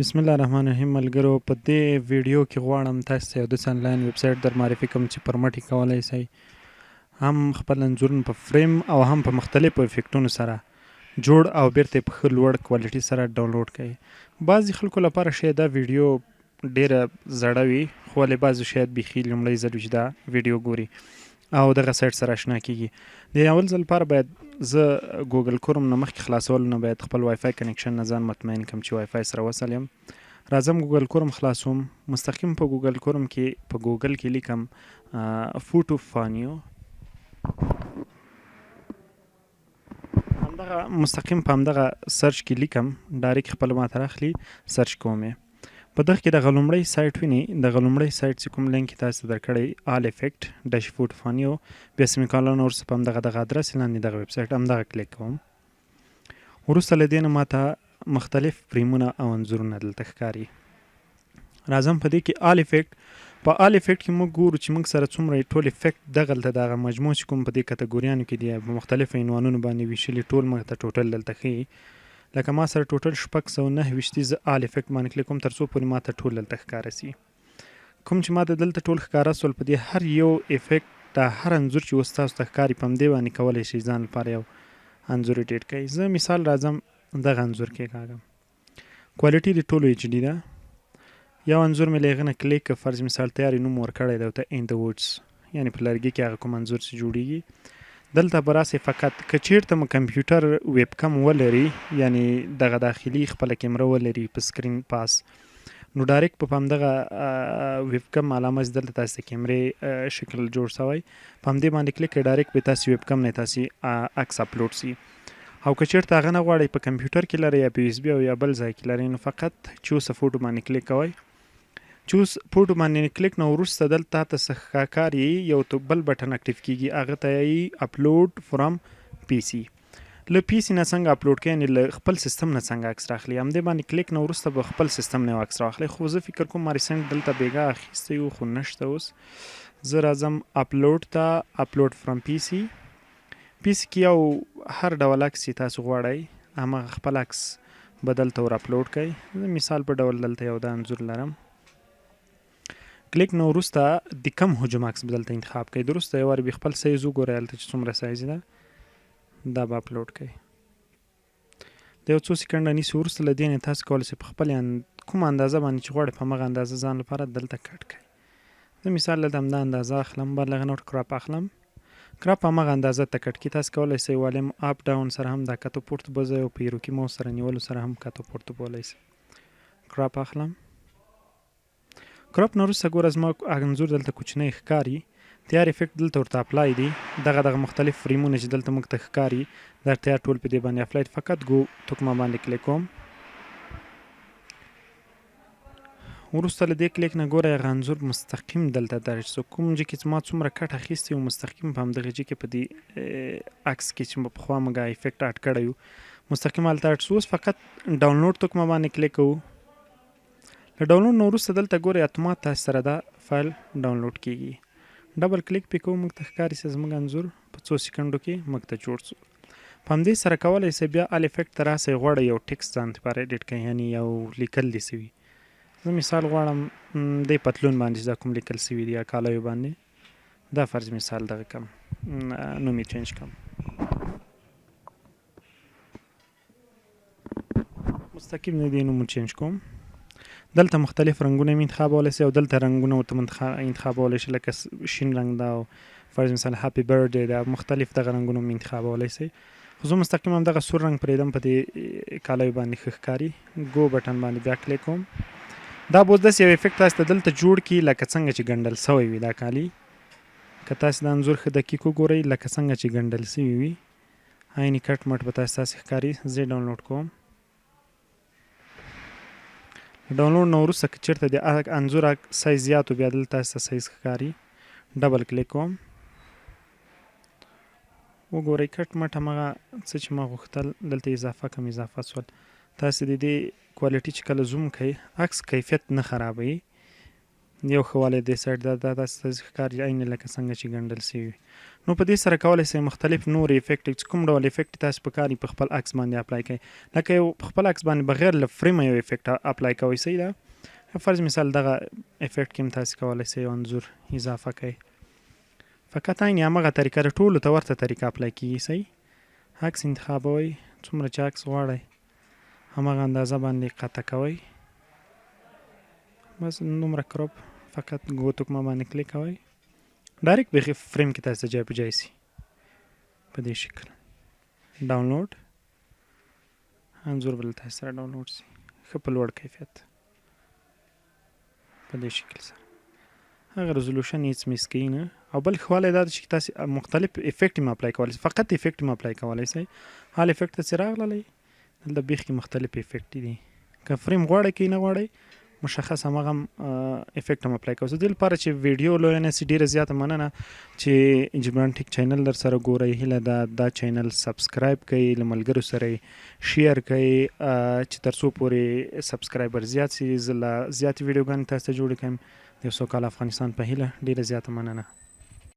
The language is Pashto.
بسم الله الرحمن الرحیم ملګرو په دې ویډیو کې غواړم تاسو ته یو داسې آنلاین ویب سایټ در معرفي کوم چې پر مټ یې کولی شئ هم خپل انځورونه په فریم او هم په مختلفو افیکټونو سره جوړ او بیرته یې په ښه لوړ کوالټي سره ډاونلوډ کړئ. بعضې خلکو لپاره شاید دا ویډیو ډیره زړه وي خو ولې بعضو شاید بیخي لومړی ځل وي چې دا ویډیو ګوري او دغه سایټ سره اشنا کیږي. د اول ځل لپاره باید زه ګوګل کروم نه مخکې خلاصولو نه باید خپل وای فای کنیکشن نه ځان مطمئن کړم چې وای فای سره وصل یم. راځم ګوګل کروم خلاصوم، مستقیم په ګوګل کروم کې په ګوګل کې لیکم فوټو فانیو، همدغه مستقیم په همدغه سرچ کې لیکم، ډایرکټ خپل ماته راخلي، سرچ کوم یې. په دغه کې دغه لومړی سایټ ویني، دغه لومړی سایټ چې کوم لینک یې تاسو ته درکړی آل افیکټ ډش فوټ فانیو، بیا سیمیکالن ورسته په همدغه ادرس لاندې دغه ویب سایټ همدغه کلیک کوم. وروسته له دې نه ماته مختلف فریمونه او انځورونه دلته ښکاري. راځم په دې کې آل افیکټ، په آل افیکټ کې موږ ګورو چې موږ سره څومره ټول افیکټ دغلته دغه مجموع چې کوم په دې کټګوریانو کې دي په مختلفو عنوانونو باندې ویشلي ټول موږ ته ټوټل دلته ښیي. لکه ما سره ټوټل 629 زه آل افیکټ باندې کلیک کوم تر څو پورې ماته ټول دلته ښکاره سي. کوم چې ماته دلته ټول ښکاره سول په دې هر یو افیکټ دا هر انځور چې اوس تاسو ته ښکاري په همدې باندې کولی شئ ځان لپاره یو انځور ایډیټ کړئ. زه مثال راځم دغه انځور کې کاږم، کوالټي د ټولو ایچ ډي ده. یو انځور مې له هغه نه کلیک کړ، فرض مثال تیارې نوم ورکړی دی ورته ان د ووډز، یعنې په لرګي کې هغه کوم انځور چې جوړیږي. دلته به راسئ فقط که چیرته مو کمپیوټر ویب کم ولري، یعنې دغه داخلي خپله کیمره ولري په سکرین پاس، نو ډایرکټ په همدغه ویب کم علامه چې دلته تاسو د کیمرې شکل جوړ سوی په همدې باندې کلیک کړئ، ډایرکټ به تاسو ویب کم نه تاسو عکس اپلوډ سي. او که چیرته هغه نه غواړئ په کمپیوټر کې لرئ یا په یو اس بي او یا بل ځای کې لرئ، نو فقط چوز فوټو باندې کلیک کوئ. چوز فوټو باندې کلیک نه وروسته دلته تاسو څه ښکاري یو بل بټن اکټیو کیږي، هغه ته یې اپلوډ فرام پی سي. له پی سي نه څنګه اپلوډ کوئ، یعنې له خپل سیستم نه څنګه عکس راخلي، همدې باندې کلیک نه وروسته به خپل سیستم نه عکس راخلي. خو زه فکر کوم ما ریسنټ دلته بیګا اخیستی و خو نشته اوس. زه راځم اپلوډ ته، اپلوډ فرام پی سي. پی سي کې یو هر ډول عکس چې تاسو غواړئ همغه خپل عکس به دلته ور اپلوډ کړئ. زه مثال په ډول دلته یو دا انځور لرم، کلیک نه وروسته د کم حجم عکس به دلته انتخاب کړئ. درسته یو وار بیا خپل سایز وګورئ هلته چې څومره سایز ده، دا به اپلوډ کړئ. د یو څو سیکنډه نیسي. وروسته له دې نه تاسو کولی شئ په خپلې کومه اندازه باندې چې غواړئ په همغه اندازه ځان لپاره دلته کټ کړئ. زه مثال دلته همدا اندازه اخلم، بل هغه نور کراپ اخلم، کراپ همغه اندازه ته کټ کړي. تاسو کولی شئ والیم اپ ډاون سره هم دا کته پورته بوځئ او په ایروکي موس سره نیولو سره هم کته پورته بولی شئ. کراپ اخلم، کراپ نه وروسته ګوره زما انځور دلته کوچنی ښکاري، تیار افیکټ دلته ورته اپلای دی. دغه مختلف فریمونه چې دلته موږ ته ښکاري دا تیار ټول په دې باندې اپلای دی. فقط ګو توکمه باندې کلیک کوم. وروسته له دې کلیک نه ګوره هغه انځور مستقیم دلته درج سو. کوم ځای کې ما څومره کټ اخیستی و مستقیم په همدغه ځای کې په دې عکس کې چې پخوا موږ افیکټ اډ کړی و مستقیم هلته اډ سو. اوس فقط ډاونلوډ توکمه باندې کلیک کوو. له ډاونلوډ نه وروسته دلته ګورئ اتومات تاسو سره دا فایل ډاونلوډ کیږي. ډبل کلیک پې کوو، موږ ته ښکاري چې زموږ انځور په څو سیکنډو کې موږ ته جوړ سو. په همدې سره کولی شئ بیا آل افیکټ ته راسئ، غواړئ یو ټکسټ ځان لپاره ایډیټ کړئ، یعنې یو لیکل دې سوي. زه مثال غواړم دې پتلون باندې چې دا کوم لیکل سوي دي یا کالیو باندې، دا فرض مثال دغه کم نوم یې چینج کړم، مستقیم نه دې نوم چینج کوم. دلته مختلف رنګونه مې انتخابولی شئ او دلته رنګونه ورته انتخابولی شئ، لکه شین رنګ ده او فرض مثال هاپي برډ ده، مختلف دغه رنګونه مې انتخابولی شئ. خو زه مستقیم همدغه سور رنګ پرېږدم، په دې کالیو باندې ښه ښکاري. ګو بټن باندې بیا کلیک کوم. دا به اوس داسې یو افیکټ تاسو ته دلته جوړ کړي لکه څنګه چې ګنډل سوی وي دا کالي. که تاسو دا انځور ښه دقیق وګورئ لکه څنګه چې ګنډل سوي وي، عین کټ مټ به تاسو داسې ښکاري. زه ډاونلوډ کوم. ډاونلوډ نه وروسته که چېرته د انځور سایز زیات و بیا دلته تاسو ته سایز ښکاري، ډبل کلیک کوم. وګورئ کټ مټ همغه څه چې ما غوښتل دلته اضافه کم اضافه سول. تاسو د دې کوالټي چې کله زوم کوئ عکس کیفیت نه خرابوي، یو ښه والی دې سایډ دا داسې ښکاري عین لکه څنګه چې ګنډل سوي. نو په دې سره کولی شئ مختلف نور افیکټ چې کوم ډول افیکټ تاسو په کار په خپل عکس باندې اپلای کړئ. لکه یو په خپل عکس باندې بغیر له فریمه یو افیکټ اپلای کوئ. صحیح ده. فرض مثال دغه افیکټ کې هم تاسو کولی شئ یو انځور اضافه کړئ. فقط عین همغه طریقه د ټولو ته ورته طریقه اپلای کېږي. صحیح. عکس انتخابوئ، څومره چې عکس غواړئ همغه اندازه باندې قطع کوئ. بس دومره کروپ فقط ګوتو کومه باندې کلیک کوئ. ډایرکټ به فریم کې تاسو ځای په ځای سي په دې شکل. ډاونلوډ انځور بل تاسو سره ډاونلوډ سي ښه په لوړ کیفیت په دې شکل سره. هغه ریزولوشن هیڅ میس کوي نه. او بل ښه والی دا ده چې تاسو مختلف افیکټ هم اپلای کولی شئ. فقط افیکټ هم اپلای کولی شئ. حال افیکټ ته چې راغللی دلته بیخ کې مختلف افیکټ دي. که فریم غواړئ که یې نه غواړئ مشخص همغه افیکټ هم اپلای کوئ. زه دې لپاره چې ویډیو لویه نه سي ډېره زیاته مننه چې جبران ټیک چینل در سره ګورئ. هیله ده دا چینل سبسکرایب کړئ، له ملګرو سره یې شیر کړئ چې تر څو پورې سبسکرایبر زیات سي. زه لا زیاتې ویډیوګانې تاسو ته جوړې کړم. د یو سوکاله افغانستان په هیله ډېره زیاته مننه.